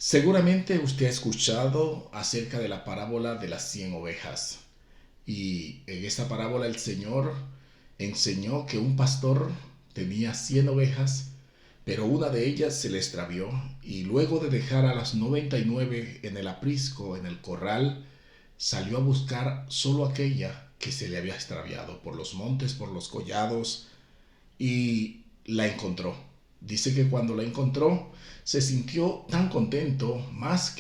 Seguramente usted ha escuchado acerca de la parábola de las 100 ovejas. Y en esta parábola el Señor enseñó que un pastor tenía 100 ovejas, pero una de ellas se le extravió y luego de dejar a las 99 en el aprisco, en el corral, salió a buscar solo aquella que se le había extraviado por los montes, por los collados, y la encontró. Dice que cuando la encontró se sintió tan contento, más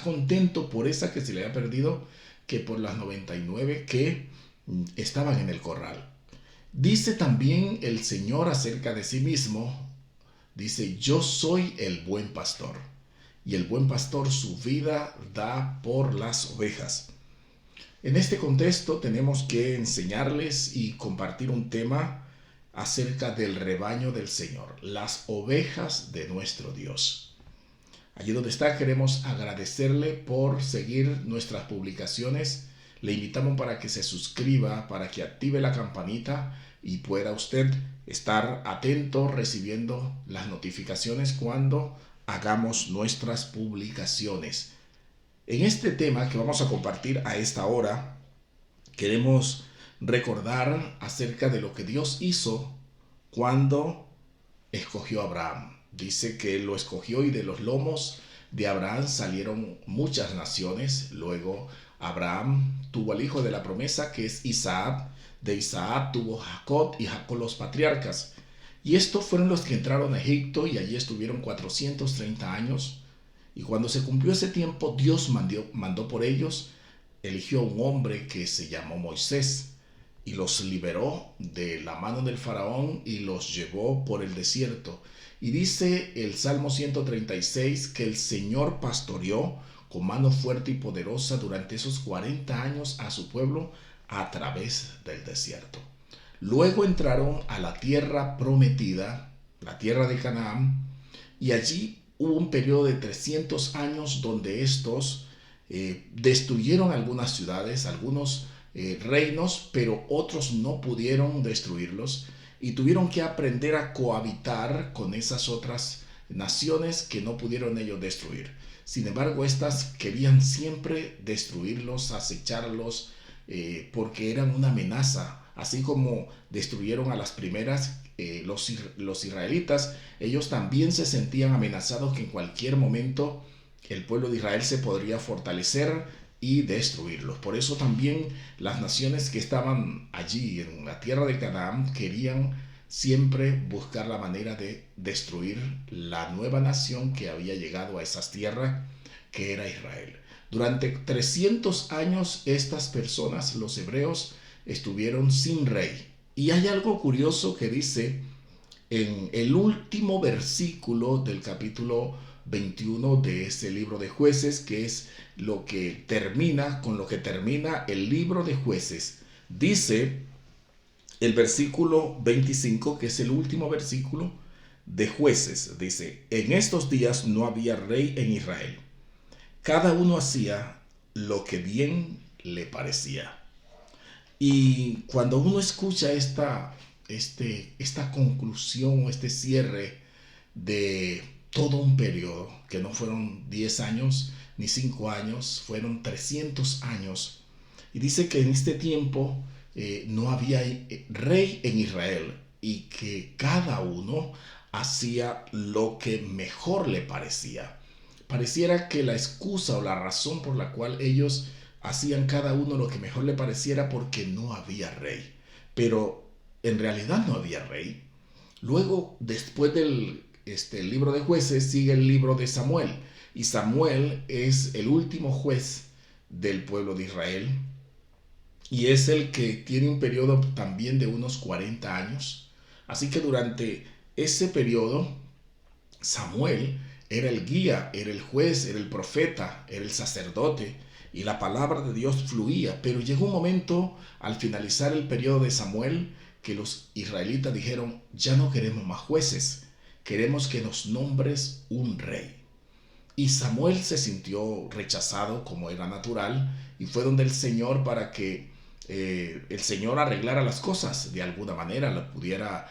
contento por esa que se le había perdido que por las 99 que estaban en el corral. Dice también el Señor acerca de sí mismo, dice, yo soy el buen pastor, y el buen pastor su vida da por las ovejas. En este contexto tenemos que enseñarles y compartir un tema acerca del rebaño del Señor, las ovejas de nuestro Dios. Allí donde está, queremos agradecerle por seguir nuestras publicaciones. Le invitamos para que se suscriba, para que active la campanita y pueda usted estar atento recibiendo las notificaciones cuando hagamos nuestras publicaciones. En este tema que vamos a compartir a esta hora, queremos recordar acerca de lo que Dios hizo cuando escogió a Abraham. Dice que lo escogió y de los lomos de Abraham salieron muchas naciones. Luego Abraham tuvo al hijo de la promesa, que es Isaac. De Isaac tuvo Jacob y Jacob los patriarcas. Y estos fueron los que entraron a Egipto y allí estuvieron 430 años. Y cuando se cumplió ese tiempo, Dios mandó por ellos, eligió a un hombre que se llamó Moisés y los liberó de la mano del faraón y los llevó por el desierto. Y dice el Salmo 136 que el Señor pastoreó con mano fuerte y poderosa durante esos 40 años a su pueblo a través del desierto. Luego entraron a la tierra prometida, la tierra de Canaán, y allí hubo un periodo de 300 años donde estos destruyeron algunas ciudades, algunos reinos, pero otros no pudieron destruirlos y tuvieron que aprender a cohabitar con esas otras naciones que no pudieron ellos destruir. Sin embargo, estas querían siempre destruirlos, acecharlos, porque eran una amenaza. Así como destruyeron a las primeras, los israelitas, ellos también se sentían amenazados que en cualquier momento el pueblo de Israel se podría fortalecer y destruirlos. Por eso también las naciones que estaban allí en la tierra de Canaán querían siempre buscar la manera de destruir la nueva nación que había llegado a esas tierras, que era Israel. Durante 300 años estas personas, los hebreos, estuvieron sin rey. Y hay algo curioso que dice en el último versículo del capítulo 21 de ese libro de Jueces, que es lo que termina, con lo que termina el libro de Jueces. Dice el versículo 25, que es el último versículo de Jueces, dice, en estos días no había rey en Israel. Cada uno hacía lo que bien le parecía. Y cuando uno escucha esta conclusión o este cierre de todo un periodo, que no fueron 10 años ni 5 años, fueron 300 años, y dice que en este tiempo no había rey en Israel y que cada uno hacía lo que mejor le parecía. Pareciera que la excusa o la razón por la cual ellos hacían cada uno lo que mejor le pareciera porque no había rey. Pero en realidad no había rey. Luego, después del libro de Jueces, sigue el libro de Samuel. Y Samuel es el último juez del pueblo de Israel. Y es el que tiene un periodo también de unos 40 años. Así que durante ese periodo, Samuel era el guía, era el juez, era el profeta, era el sacerdote, y la palabra de Dios fluía. Pero llegó un momento, al finalizar el periodo de Samuel, que los israelitas dijeron, ya no queremos más jueces, queremos que nos nombres un rey. Y Samuel se sintió rechazado, como era natural, y fue donde el Señor para que el Señor arreglara las cosas de alguna manera, lo pudiera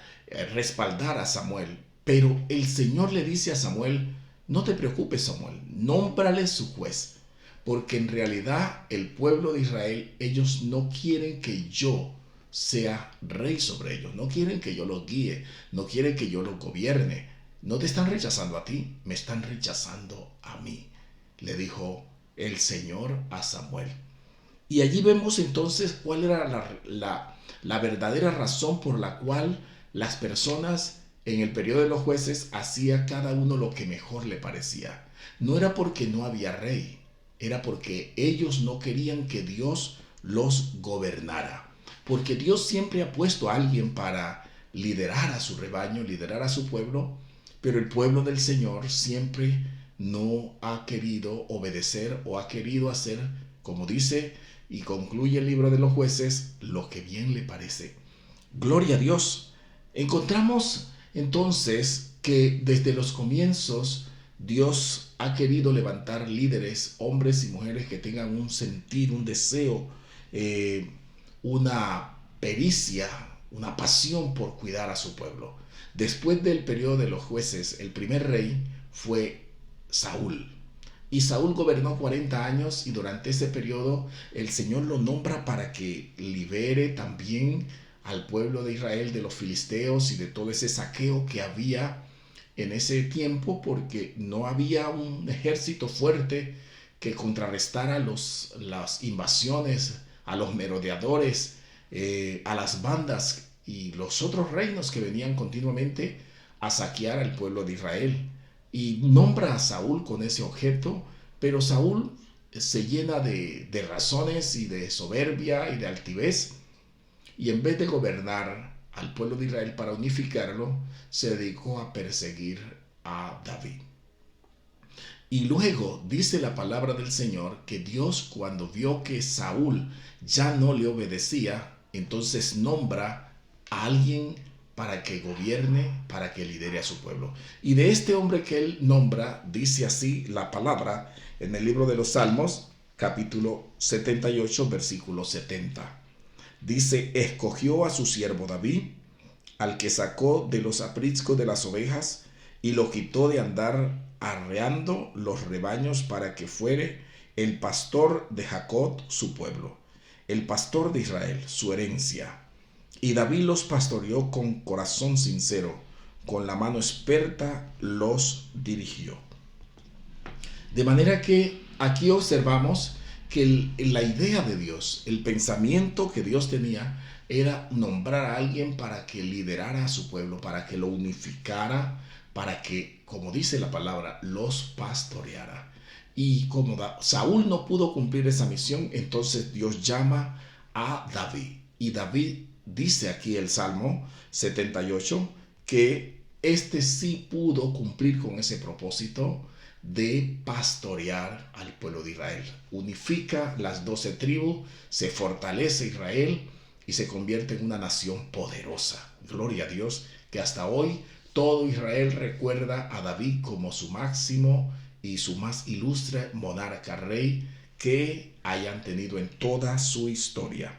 respaldar a Samuel. Pero el Señor le dice a Samuel, no te preocupes, Samuel, nómbrale su juez, porque en realidad el pueblo de Israel, ellos no quieren que yo sea rey sobre ellos, no quieren que yo los guíe, no quieren que yo los gobierne, no te están rechazando a ti, me están rechazando a mí, le dijo el Señor a Samuel. Y allí vemos entonces cuál era la verdadera razón por la cual las personas en el periodo de los jueces hacía cada uno lo que mejor le parecía. No era porque no había rey, era porque ellos no querían que Dios los gobernara. Porque Dios siempre ha puesto a alguien para liderar a su rebaño, liderar a su pueblo, pero el pueblo del Señor siempre no ha querido obedecer o ha querido hacer, como dice y concluye el libro de los jueces, lo que bien le parece. Gloria a Dios. Encontramos entonces que desde los comienzos Dios ha querido levantar líderes, hombres y mujeres que tengan un sentir, un deseo, una pericia, una pasión por cuidar a su pueblo. Después del periodo de los jueces, el primer rey fue Saúl. Y Saúl gobernó 40 años y durante ese periodo el Señor lo nombra para que libere también al pueblo de Israel de los filisteos y de todo ese saqueo que había en ese tiempo, porque no había un ejército fuerte que contrarrestara las invasiones, a los merodeadores, a las bandas y los otros reinos que venían continuamente a saquear al pueblo de Israel. Y nombra a Saúl con ese objeto, pero Saúl se llena de razones y de soberbia y de altivez, y en vez de gobernar al pueblo de Israel para unificarlo, se dedicó a perseguir a David. Y luego dice la palabra del Señor que Dios, cuando vio que Saúl ya no le obedecía, entonces nombra a alguien para que gobierne, para que lidere a su pueblo. Y de este hombre que él nombra, dice así la palabra en el libro de los Salmos, capítulo 78, versículo 70. Dice, escogió a su siervo David, al que sacó de los apriscos de las ovejas, y lo quitó de andar arreando los rebaños para que fuere el pastor de Jacob su pueblo, el pastor de Israel su herencia. Y David los pastoreó con corazón sincero, con la mano experta los dirigió. De manera que aquí observamos que la idea de Dios, el pensamiento que Dios tenía, era nombrar a alguien para que liderara a su pueblo, para que lo unificara, para que, como dice la palabra, los pastoreara. Y como Saúl no pudo cumplir esa misión, entonces Dios llama a David. Y David dice aquí el Salmo 78 que este sí pudo cumplir con ese propósito de pastorear al pueblo de Israel. Unifica las 12 tribus, se fortalece Israel y se convierte en una nación poderosa. Gloria a Dios, que hasta hoy todo Israel recuerda a David como su máximo y su más ilustre monarca rey que hayan tenido en toda su historia.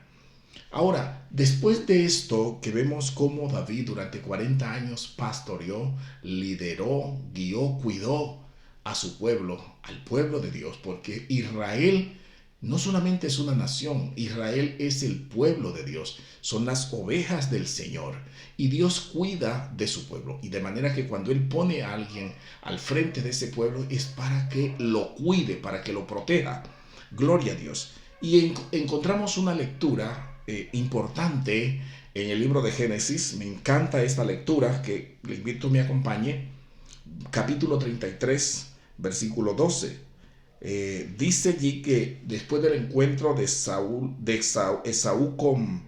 Ahora, después de esto, que vemos cómo David durante 40 años pastoreó, lideró, guió, cuidó a su pueblo, al pueblo de Dios, porque Israel no solamente es una nación, Israel es el pueblo de Dios, son las ovejas del Señor, y Dios cuida de su pueblo, y de manera que cuando Él pone a alguien al frente de ese pueblo es para que lo cuide, para que lo proteja. Gloria a Dios. Y encontramos una lectura importante en el libro de Génesis. Me encanta esta lectura, que le invito a me acompañe. Capítulo 33, versículo 12. Dice allí que después del encuentro de Esaú con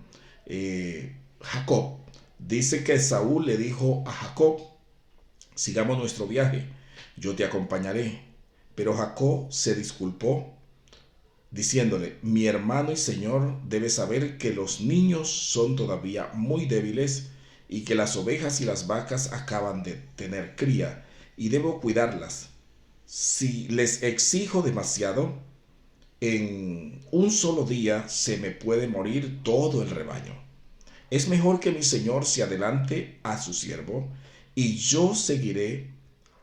Jacob, dice que Esaú le dijo a Jacob, sigamos nuestro viaje, yo te acompañaré. Pero Jacob se disculpó diciéndole, mi hermano y señor debe saber que los niños son todavía muy débiles y que las ovejas y las vacas acaban de tener cría y debo cuidarlas. Si les exijo demasiado, en un solo día se me puede morir todo el rebaño. Es mejor que mi señor se adelante a su siervo y yo seguiré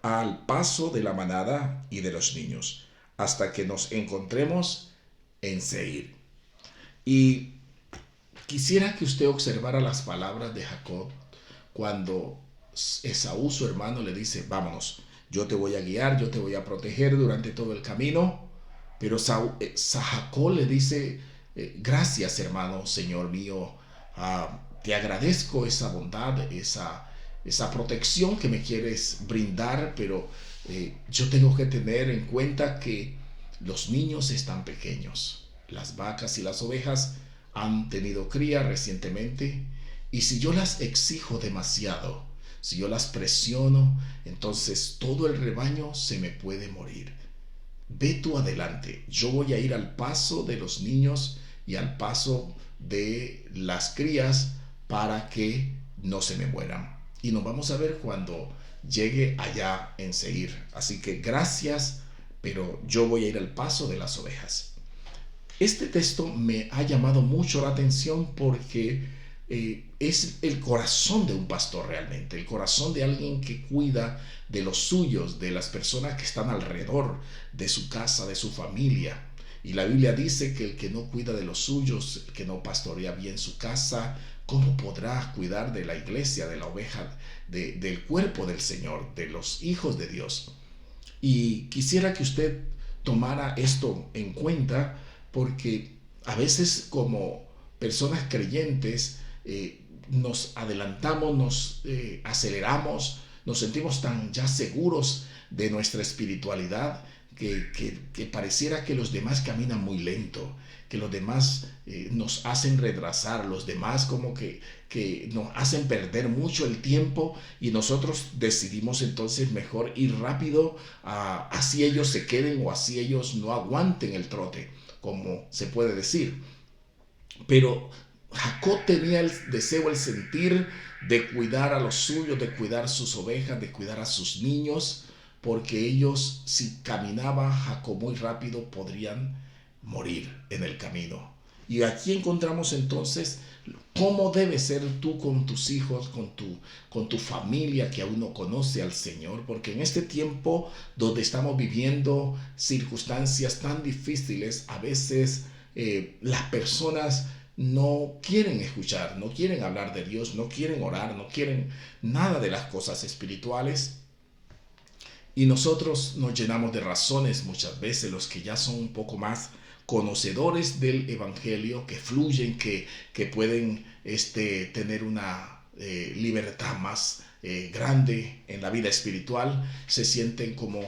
al paso de la manada y de los niños, hasta que nos encontremos en Seir. Y quisiera que usted observara las palabras de Jacob cuando Esaú, su hermano, le dice, vámonos, yo te voy a guiar, yo te voy a proteger durante todo el camino. Pero Jacob le dice, gracias hermano, Señor mío, te agradezco esa bondad, esa protección que me quieres brindar, pero yo tengo que tener en cuenta que los niños están pequeños, las vacas y las ovejas han tenido cría recientemente, y si yo las exijo demasiado, si yo las presiono, entonces todo el rebaño se me puede morir. Ve tú adelante, yo voy a ir al paso de los niños y al paso de las crías para que no se me mueran. Y nos vamos a ver cuando llegue allá en Seir. Así que gracias, pero yo voy a ir al paso de las ovejas. Este texto me ha llamado mucho la atención porque es el corazón de un pastor realmente, el corazón de alguien que cuida de los suyos, de las personas que están alrededor de su casa, de su familia. Y la Biblia dice que el que no cuida de los suyos, el que no pastorea bien su casa, ¿cómo podrá cuidar de la iglesia, de la oveja, del cuerpo del Señor, de los hijos de Dios? Y quisiera que usted tomara esto en cuenta porque a veces como personas creyentes nos adelantamos, nos aceleramos, nos sentimos tan ya seguros de nuestra espiritualidad que pareciera que los demás caminan muy lento, que los demás nos hacen retrasar, los demás como que nos hacen perder mucho el tiempo y nosotros decidimos entonces mejor ir rápido, así ellos se queden o así ellos no aguanten el trote, como se puede decir. Pero Jacob tenía el deseo, el sentir de cuidar a los suyos, de cuidar sus ovejas, de cuidar a sus niños, porque ellos, si caminaba Jacob muy rápido, podrían morir en el camino. Y aquí encontramos entonces cómo debes ser tú con tus hijos, con tu familia que aún no conoce al Señor, porque en este tiempo donde estamos viviendo circunstancias tan difíciles, a veces las personas no quieren escuchar, no quieren hablar de Dios, no quieren orar, no quieren nada de las cosas espirituales. Y nosotros nos llenamos de razones muchas veces, los que ya son un poco más conocedores del Evangelio, que fluyen, que pueden tener una libertad más grande en la vida espiritual, se sienten como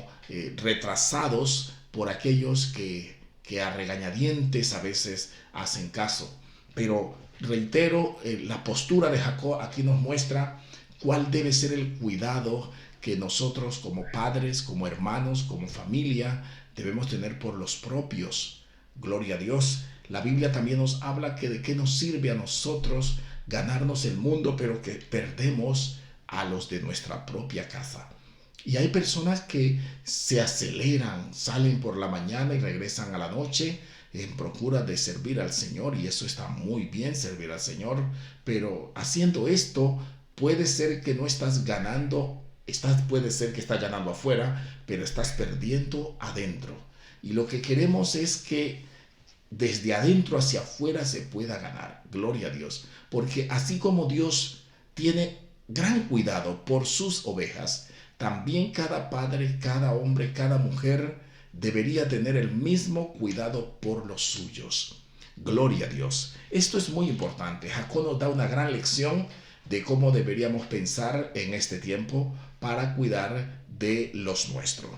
retrasados por aquellos que a regañadientes a veces hacen caso. Pero reitero, la postura de Jacob aquí nos muestra cuál debe ser el cuidado que nosotros como padres, como hermanos, como familia, debemos tener por los propios. Gloria a Dios. La Biblia también nos habla que de qué nos sirve a nosotros ganarnos el mundo, pero que perdemos a los de nuestra propia casa. Y hay personas que se aceleran, salen por la mañana y regresan a la noche en procura de servir al Señor, y eso está muy bien, servir al Señor, pero haciendo esto puede ser que no estás ganando, puede ser que estás ganando afuera, pero estás perdiendo adentro. Y lo que queremos es que desde adentro hacia afuera se pueda ganar. Gloria a Dios. Porque así como Dios tiene gran cuidado por sus ovejas, también cada padre, cada hombre, cada mujer debería tener el mismo cuidado por los suyos. Gloria a Dios. Esto es muy importante. Jacob nos da una gran lección de cómo deberíamos pensar en este tiempo para cuidar de los nuestros.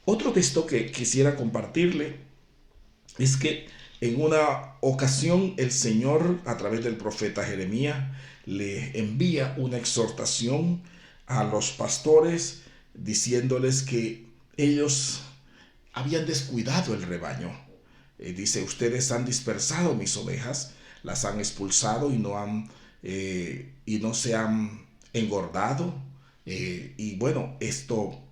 Otro texto que quisiera compartirle es que en una ocasión el Señor, a través del profeta Jeremías, le envía una exhortación a los pastores diciéndoles que ellos habían descuidado el rebaño. Dice, ustedes han dispersado mis ovejas, las han expulsado y no se han engordado. Y bueno, esto,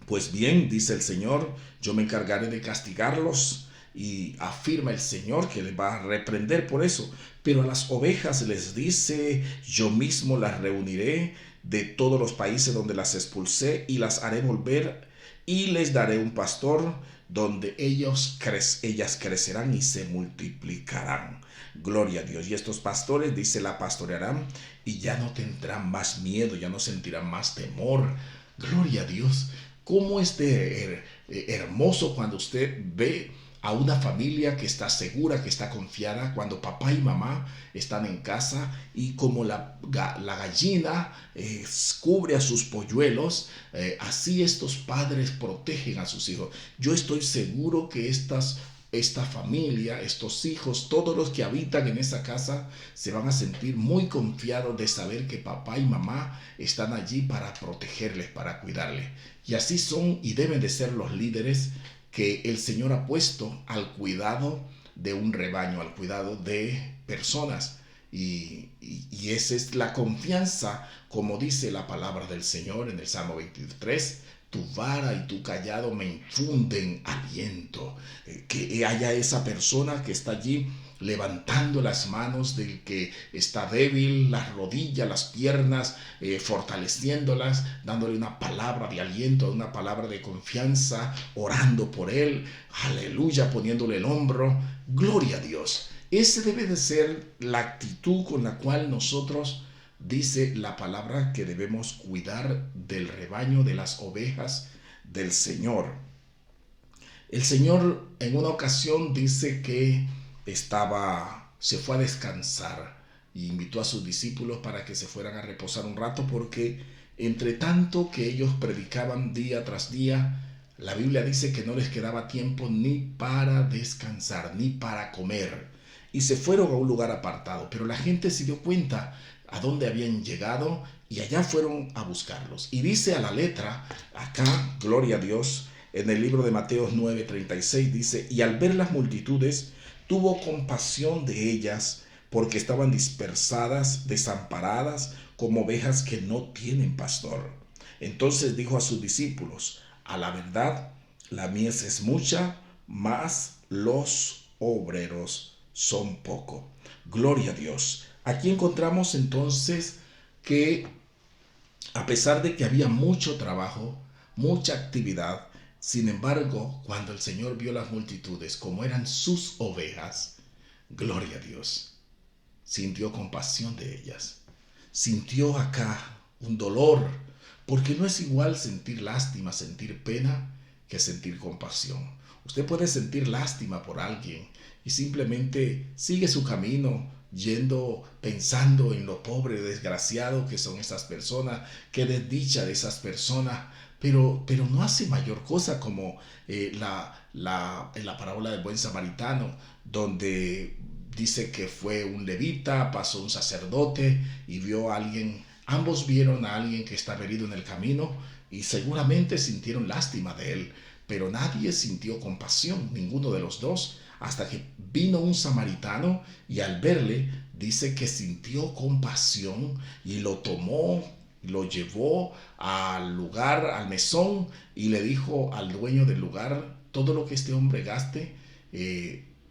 pues bien, dice el Señor, yo me encargaré de castigarlos, y afirma el Señor que les va a reprender por eso. Pero a las ovejas les dice, yo mismo las reuniré de todos los países donde las expulsé y las haré volver y les daré un pastor donde ellas crecerán y se multiplicarán. Gloria a Dios. Y estos pastores, dice, la pastorearán y ya no tendrán más miedo, ya no sentirán más temor. Gloria a Dios. ¿Cómo es hermoso cuando usted ve a una familia que está segura, que está confiada, cuando papá y mamá están en casa y como la gallina cubre a sus polluelos, así estos padres protegen a sus hijos. Yo estoy seguro que esta familia, estos hijos, todos los que habitan en esa casa se van a sentir muy confiados de saber que papá y mamá están allí para protegerles, para cuidarles. Y así son y deben de ser los líderes que el Señor ha puesto al cuidado de un rebaño, al cuidado de personas. Y esa es la confianza, como dice la palabra del Señor en el Salmo 23. Tu vara y tu callado me infunden aliento. Que haya esa persona que está allí levantando las manos del que está débil, las rodillas, las piernas, fortaleciéndolas, dándole una palabra de aliento, una palabra de confianza, orando por él, aleluya, poniéndole el hombro. Gloria a Dios. Esa debe de ser la actitud con la cual nosotros, dice la palabra, que debemos cuidar del rebaño, de las ovejas del Señor. El Señor en una ocasión dice que se fue a descansar y invitó a sus discípulos para que se fueran a reposar un rato, porque entre tanto que ellos predicaban día tras día, la Biblia dice que no les quedaba tiempo ni para descansar, ni para comer. Y se fueron a un lugar apartado, pero la gente se dio cuenta a dónde habían llegado y allá fueron a buscarlos. Y dice a la letra, acá, gloria a Dios, en el libro de Mateo 9:36 dice, y al ver las multitudes, tuvo compasión de ellas, porque estaban dispersadas, desamparadas, como ovejas que no tienen pastor. Entonces dijo a sus discípulos, a la verdad, la mies es mucha, mas los obreros son poco. Gloria a Dios. Aquí encontramos entonces que a pesar de que había mucho trabajo, mucha actividad, sin embargo, cuando el Señor vio las multitudes como eran sus ovejas, gloria a Dios, sintió compasión de ellas. Sintió acá un dolor, porque no es igual sentir lástima, sentir pena, que sentir compasión. Usted puede sentir lástima por alguien y simplemente sigue su camino, pensando en lo pobre, desgraciado que son esas personas, qué desdicha de esas personas, pero no hace mayor cosa como en la parábola del buen samaritano, donde dice que fue un levita, pasó un sacerdote y vio a alguien, ambos vieron a alguien que estaba herido en el camino y seguramente sintieron lástima de él, pero nadie sintió compasión, ninguno de los dos, hasta que vino un samaritano y al verle dice que sintió compasión y lo tomó, lo llevó al lugar, al mesón, y le dijo al dueño del lugar, todo lo que este hombre gaste,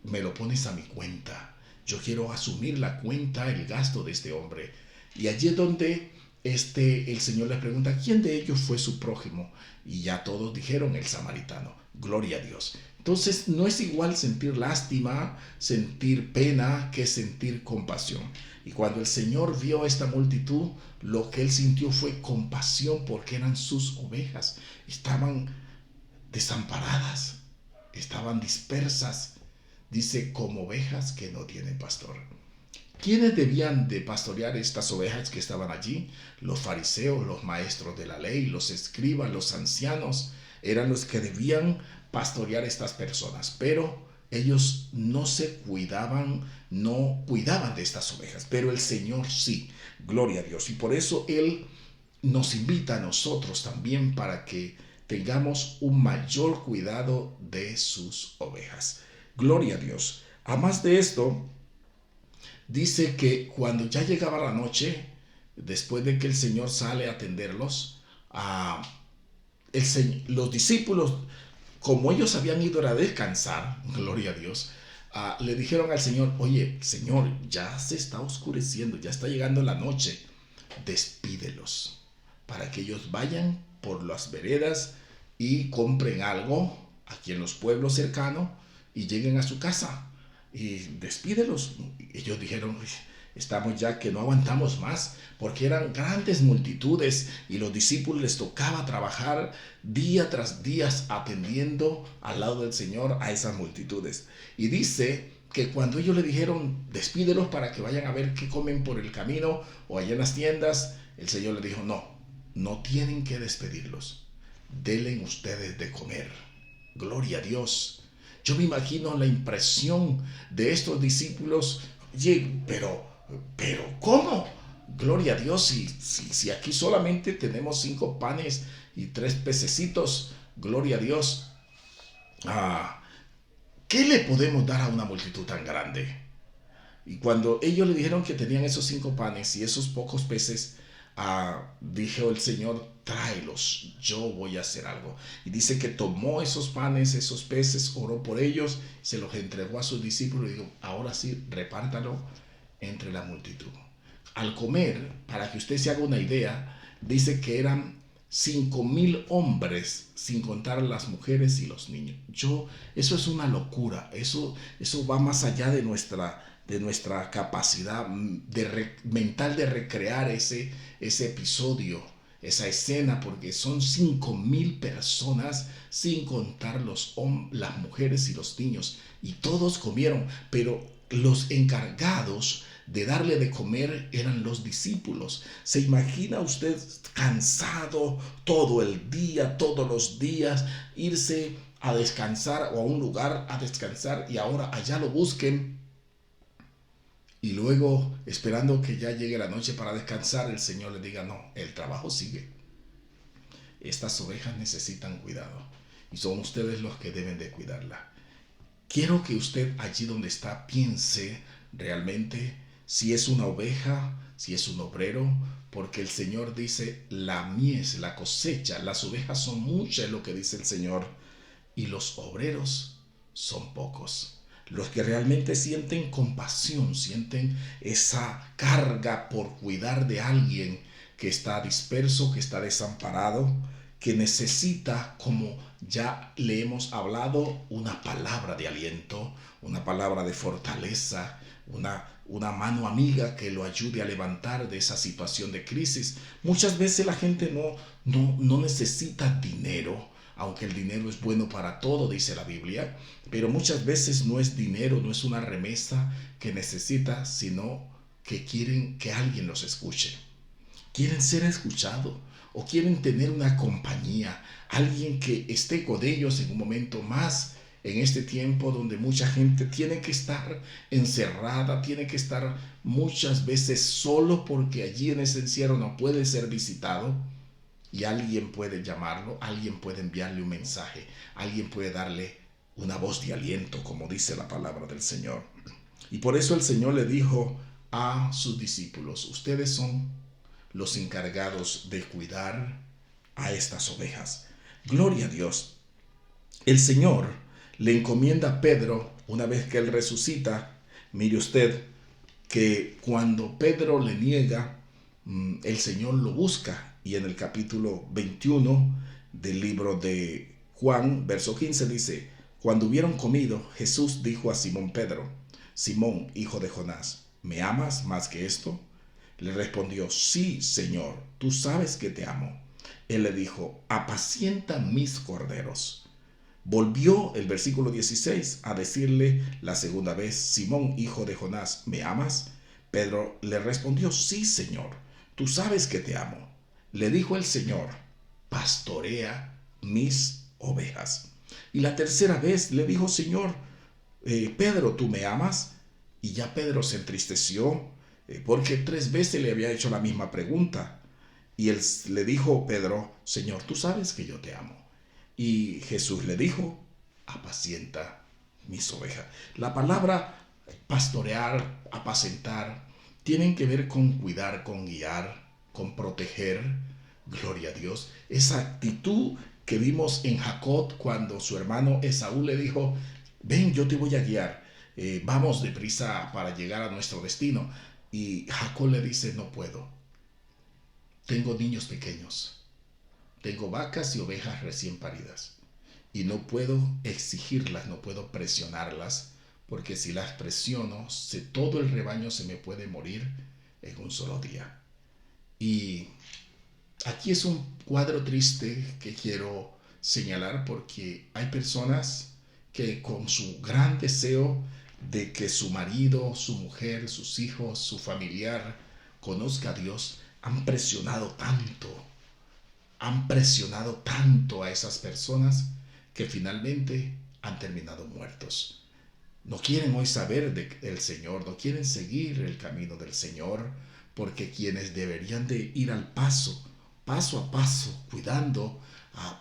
me lo pones a mi cuenta. Yo quiero asumir la cuenta, el gasto de este hombre. Y allí es donde el Señor les pregunta, ¿quién de ellos fue su prójimo? Y ya todos dijeron, el samaritano. Gloria a Dios. Entonces no es igual sentir lástima, sentir pena, que sentir compasión. Y cuando el Señor vio a esta multitud, lo que él sintió fue compasión, porque eran sus ovejas. Estaban desamparadas, estaban dispersas. Dice, como ovejas que no tienen pastor. ¿Quiénes debían de pastorear estas ovejas que estaban allí? Los fariseos, los maestros de la ley, los escribas, los ancianos, eran los que debían pastorear estas personas, pero ellos no se cuidaban, no cuidaban de estas ovejas, pero el Señor sí, gloria a Dios. Y por eso Él nos invita a nosotros también para que tengamos un mayor cuidado de sus ovejas. Gloria a Dios. Además de esto, dice que cuando ya llegaba la noche, después de que el Señor sale a atenderlos, los discípulos, como ellos habían ido a descansar, gloria a Dios, le dijeron al Señor, oye, Señor, ya se está oscureciendo, ya está llegando la noche, despídelos. para que ellos vayan por las veredas y compren algo aquí en los pueblos cercanos y lleguen a su casa y despídelos. Ellos dijeron, estamos ya que no aguantamos más, porque eran grandes multitudes y los discípulos les tocaba trabajar día tras día atendiendo al lado del Señor a esas multitudes. Y dice que cuando ellos le dijeron, despídelos para que vayan a ver qué comen por el camino o allá en las tiendas, el Señor le dijo, no, no tienen que despedirlos, denle ustedes de comer. Gloria a Dios. Yo me imagino la impresión de estos discípulos. Oye, pero ¿cómo? Gloria a Dios, si aquí solamente tenemos 5 panes y 3 pececitos, gloria a Dios. Ah, ¿Qué le podemos dar a una multitud tan grande? Y cuando ellos le dijeron que tenían esos 5 panes y esos pocos peces, dijo el Señor, tráelos, yo voy a hacer algo. Y dice que tomó esos panes, esos peces, oró por ellos, se los entregó a sus discípulos y dijo, ahora sí, repártalo entre la multitud. Al comer, para que usted se haga una idea, dice que eran 5,000 hombres, sin contar las mujeres y los niños. Eso es una locura, eso va más allá de nuestra capacidad mental de recrear ese episodio, esa escena, porque son 5,000 personas, sin contar las mujeres y los niños, y todos comieron, pero los encargados de darle de comer eran los discípulos. ¿Se imagina usted cansado todo el día, todos los días, irse a descansar o a un lugar a descansar y ahora allá lo busquen? Y luego, esperando que ya llegue la noche para descansar, el Señor le diga, no, el trabajo sigue. Estas ovejas necesitan cuidado y son ustedes los que deben de cuidarla. Quiero que usted allí donde está piense realmente si es una oveja, si es un obrero, porque el Señor dice, la mies, la cosecha, las ovejas son muchas, es lo que dice el Señor, y los obreros son pocos. Los que realmente sienten compasión, sienten esa carga por cuidar de alguien que está disperso, que está desamparado, que necesita, como ya le hemos hablado, una palabra de aliento, una palabra de fortaleza, una mano amiga que lo ayude a levantar de esa situación de crisis. Muchas veces la gente no necesita dinero, aunque el dinero es bueno para todo, dice la Biblia, pero muchas veces no es dinero, no es una remesa que necesita, sino que quieren que alguien los escuche. Quieren ser escuchados o quieren tener una compañía, alguien que esté con ellos en un momento más, en este tiempo donde mucha gente tiene que estar encerrada, tiene que estar muchas veces solo porque allí en ese encierro no puede ser visitado. Y alguien puede llamarlo, alguien puede enviarle un mensaje, alguien puede darle una voz de aliento, como dice la palabra del Señor. Y por eso el Señor le dijo a sus discípulos, ustedes son los encargados de cuidar a estas ovejas. Gloria a Dios. El Señor le encomienda a Pedro, una vez que él resucita, mire usted, que cuando Pedro le niega, el Señor lo busca. Y en el capítulo 21 del libro de Juan, verso 15 dice, cuando hubieron comido, Jesús dijo a Simón Pedro, Simón, hijo de Jonás, ¿me amas más que esto? Le respondió, sí, Señor, tú sabes que te amo. Él le dijo, apacienta mis corderos. Volvió el versículo 16 a decirle la segunda vez, Simón, hijo de Jonás, ¿me amas? Pedro le respondió, sí, Señor, tú sabes que te amo. Le dijo el Señor, pastorea mis ovejas. Y la tercera vez le dijo, Señor, Pedro, ¿tú me amas? Y ya Pedro se entristeció porque 3 veces le había hecho la misma pregunta. Y él le dijo, Pedro, Señor, tú sabes que yo te amo. Y Jesús le dijo, apacienta mis ovejas. La palabra pastorear, apacentar, tienen que ver con cuidar, con guiar, con proteger. Gloria a Dios. Esa actitud que vimos en Jacob cuando su hermano Esaú le dijo, ven, yo te voy a guiar. Vamos deprisa para llegar a nuestro destino. Y Jacob le dice, no puedo. tengo niños pequeños, tengo vacas y ovejas recién paridas y no puedo exigirlas, no puedo presionarlas, porque si las presiono, todo el rebaño se me puede morir en un solo día. Y aquí es un cuadro triste que quiero señalar, porque hay personas que con su gran deseo de que su marido, su mujer, sus hijos, su familiar conozca a Dios, han presionado tanto a esas personas que finalmente han terminado muertos. No quieren hoy saber del Señor, no quieren seguir el camino del Señor, porque quienes deberían de ir al paso a paso, cuidando,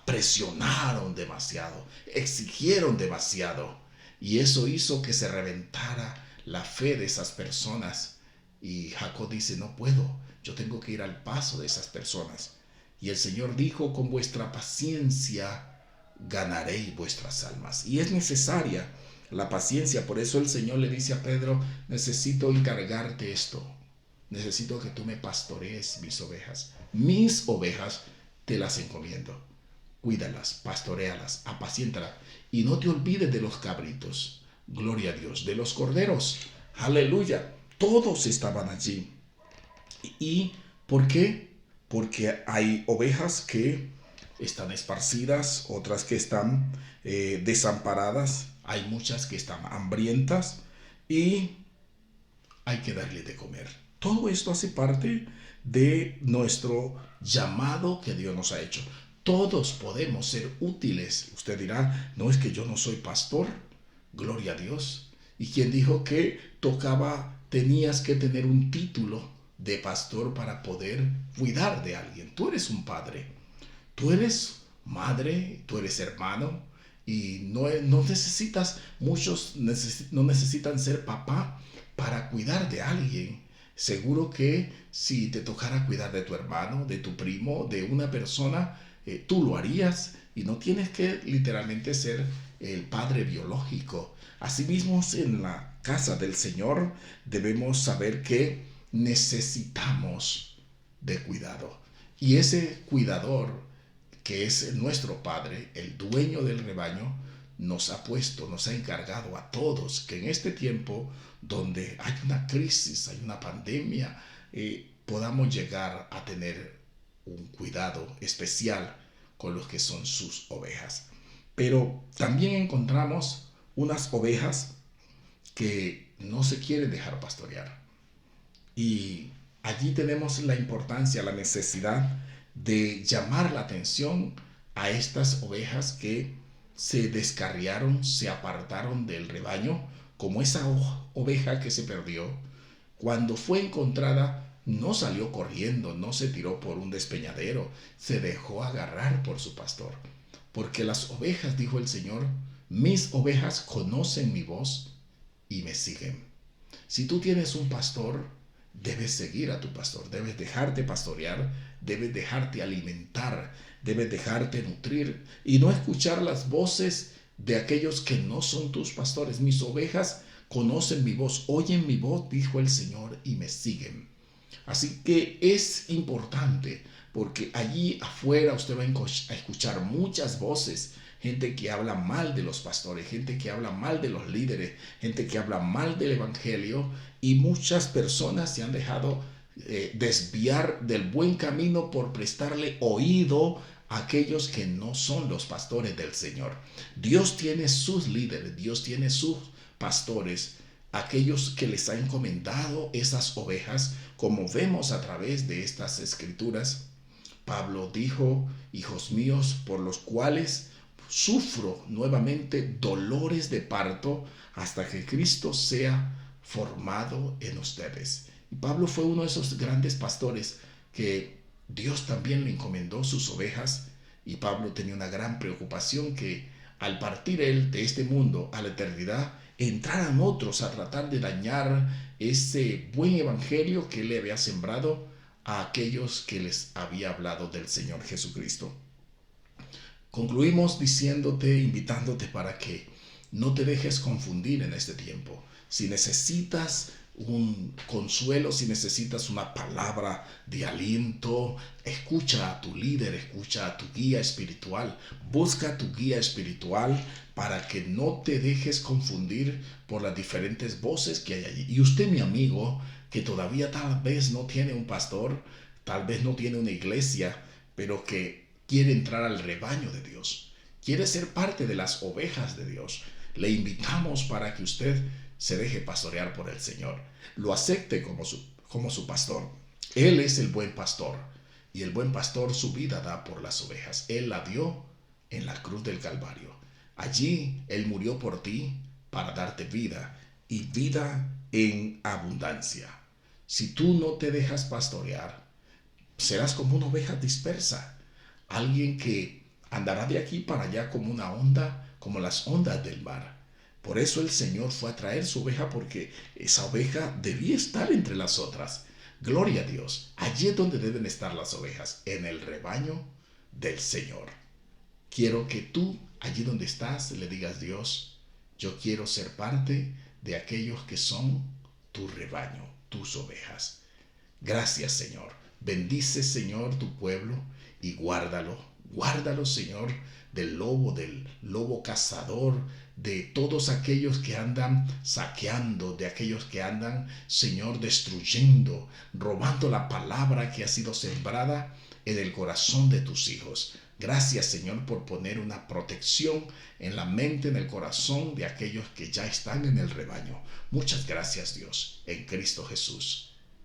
presionaron demasiado, exigieron demasiado, y eso hizo que se reventara la fe de esas personas. Y Jacob dice, no puedo, yo tengo que ir al paso de esas personas. Y el Señor dijo, con vuestra paciencia ganaréis vuestras almas. Y es necesaria la paciencia. Por eso el Señor le dice a Pedro, necesito encargarte esto. Necesito que tú me pastorees mis ovejas. Mis ovejas te las encomiendo. Cuídalas, pastoréalas, apaciéntalas. Y no te olvides de los cabritos. Gloria a Dios. De los corderos. Aleluya. Todos estaban allí. ¿Y por qué? Porque hay ovejas que están esparcidas, otras que están desamparadas, hay muchas que están hambrientas y hay que darle de comer. Todo esto hace parte de nuestro llamado que Dios nos ha hecho. Todos podemos ser útiles. Usted dirá, no es que yo no soy pastor, gloria a Dios. ¿Y quién dijo que tenías que tener un título de pastor para poder cuidar de alguien? Tú eres un padre, tú eres madre, tú eres hermano, y no necesitas, muchos no necesitan ser papá para cuidar de alguien. Seguro que si te tocara cuidar de tu hermano, de tu primo, de una persona, tú lo harías, y no tienes que literalmente ser el padre biológico. Asimismo, en la casa del Señor debemos saber que necesitamos de cuidado. Y ese cuidador, que es nuestro Padre, el dueño del rebaño, nos ha encargado a todos que en este tiempo donde hay una crisis, hay una pandemia, podamos llegar a tener un cuidado especial con los que son sus ovejas. Pero también encontramos unas ovejas que no se quieren dejar pastorear. Y allí tenemos la importancia, la necesidad de llamar la atención a estas ovejas que se descarriaron, se apartaron del rebaño, como esa oveja que se perdió. Cuando fue encontrada, no salió corriendo, no se tiró por un despeñadero, se dejó agarrar por su pastor. Porque las ovejas, dijo el Señor, mis ovejas conocen mi voz y me siguen. Si tú tienes un pastor, debes seguir a tu pastor, debes dejarte pastorear, debes dejarte alimentar, debes dejarte nutrir y no escuchar las voces de aquellos que no son tus pastores. Mis ovejas conocen mi voz, oyen mi voz, dijo el Señor, y me siguen. Así que es importante, porque allí afuera usted va a escuchar muchas voces, gente que habla mal de los pastores, gente que habla mal de los líderes, gente que habla mal del evangelio, y muchas personas se han dejado desviar del buen camino por prestarle oído a aquellos que no son los pastores del Señor. Dios tiene sus líderes, Dios tiene sus pastores, aquellos que les ha encomendado esas ovejas, como vemos a través de estas escrituras. Pablo dijo, hijos míos, por los cuales sufro nuevamente dolores de parto hasta que Cristo sea formado en ustedes. Y Pablo fue uno de esos grandes pastores que Dios también le encomendó sus ovejas, y Pablo tenía una gran preocupación que al partir él de este mundo a la eternidad, entraran otros a tratar de dañar ese buen evangelio que le había sembrado a aquellos que les había hablado del Señor Jesucristo. Concluimos diciéndote, invitándote para que no te dejes confundir en este tiempo. Si necesitas un consuelo, si necesitas una palabra de aliento, escucha a tu líder, escucha a tu guía espiritual, busca a tu guía espiritual para que no te dejes confundir por las diferentes voces que hay allí. Y usted, mi amigo, que todavía tal vez no tiene un pastor, tal vez no tiene una iglesia, pero que quiere entrar al rebaño de Dios, quiere ser parte de las ovejas de Dios, le invitamos para que usted se deje pastorear por el Señor, lo acepte como su pastor. Él es el buen pastor y el buen pastor su vida da por las ovejas. Él la dio en la cruz del Calvario. Allí Él murió por ti para darte vida y vida en abundancia. Si tú no te dejas pastorear, serás como una oveja dispersa, alguien que andará de aquí para allá como una onda, como las ondas del mar. Por eso el Señor fue a traer su oveja, porque esa oveja debía estar entre las otras. Gloria a Dios. Allí es donde deben estar las ovejas, en el rebaño del Señor. Quiero que tú, allí donde estás, le digas: Dios, yo quiero ser parte de aquellos que son tu rebaño, tus ovejas. Gracias, Señor. Bendice, Señor, tu pueblo y guárdalo. Guárdalo, Señor, del lobo cazador, de todos aquellos que andan saqueando, de aquellos que andan, Señor, destruyendo, robando la palabra que ha sido sembrada en el corazón de tus hijos. Gracias, Señor, por poner una protección en la mente, en el corazón de aquellos que ya están en el rebaño. Muchas gracias, Dios, en Cristo Jesús.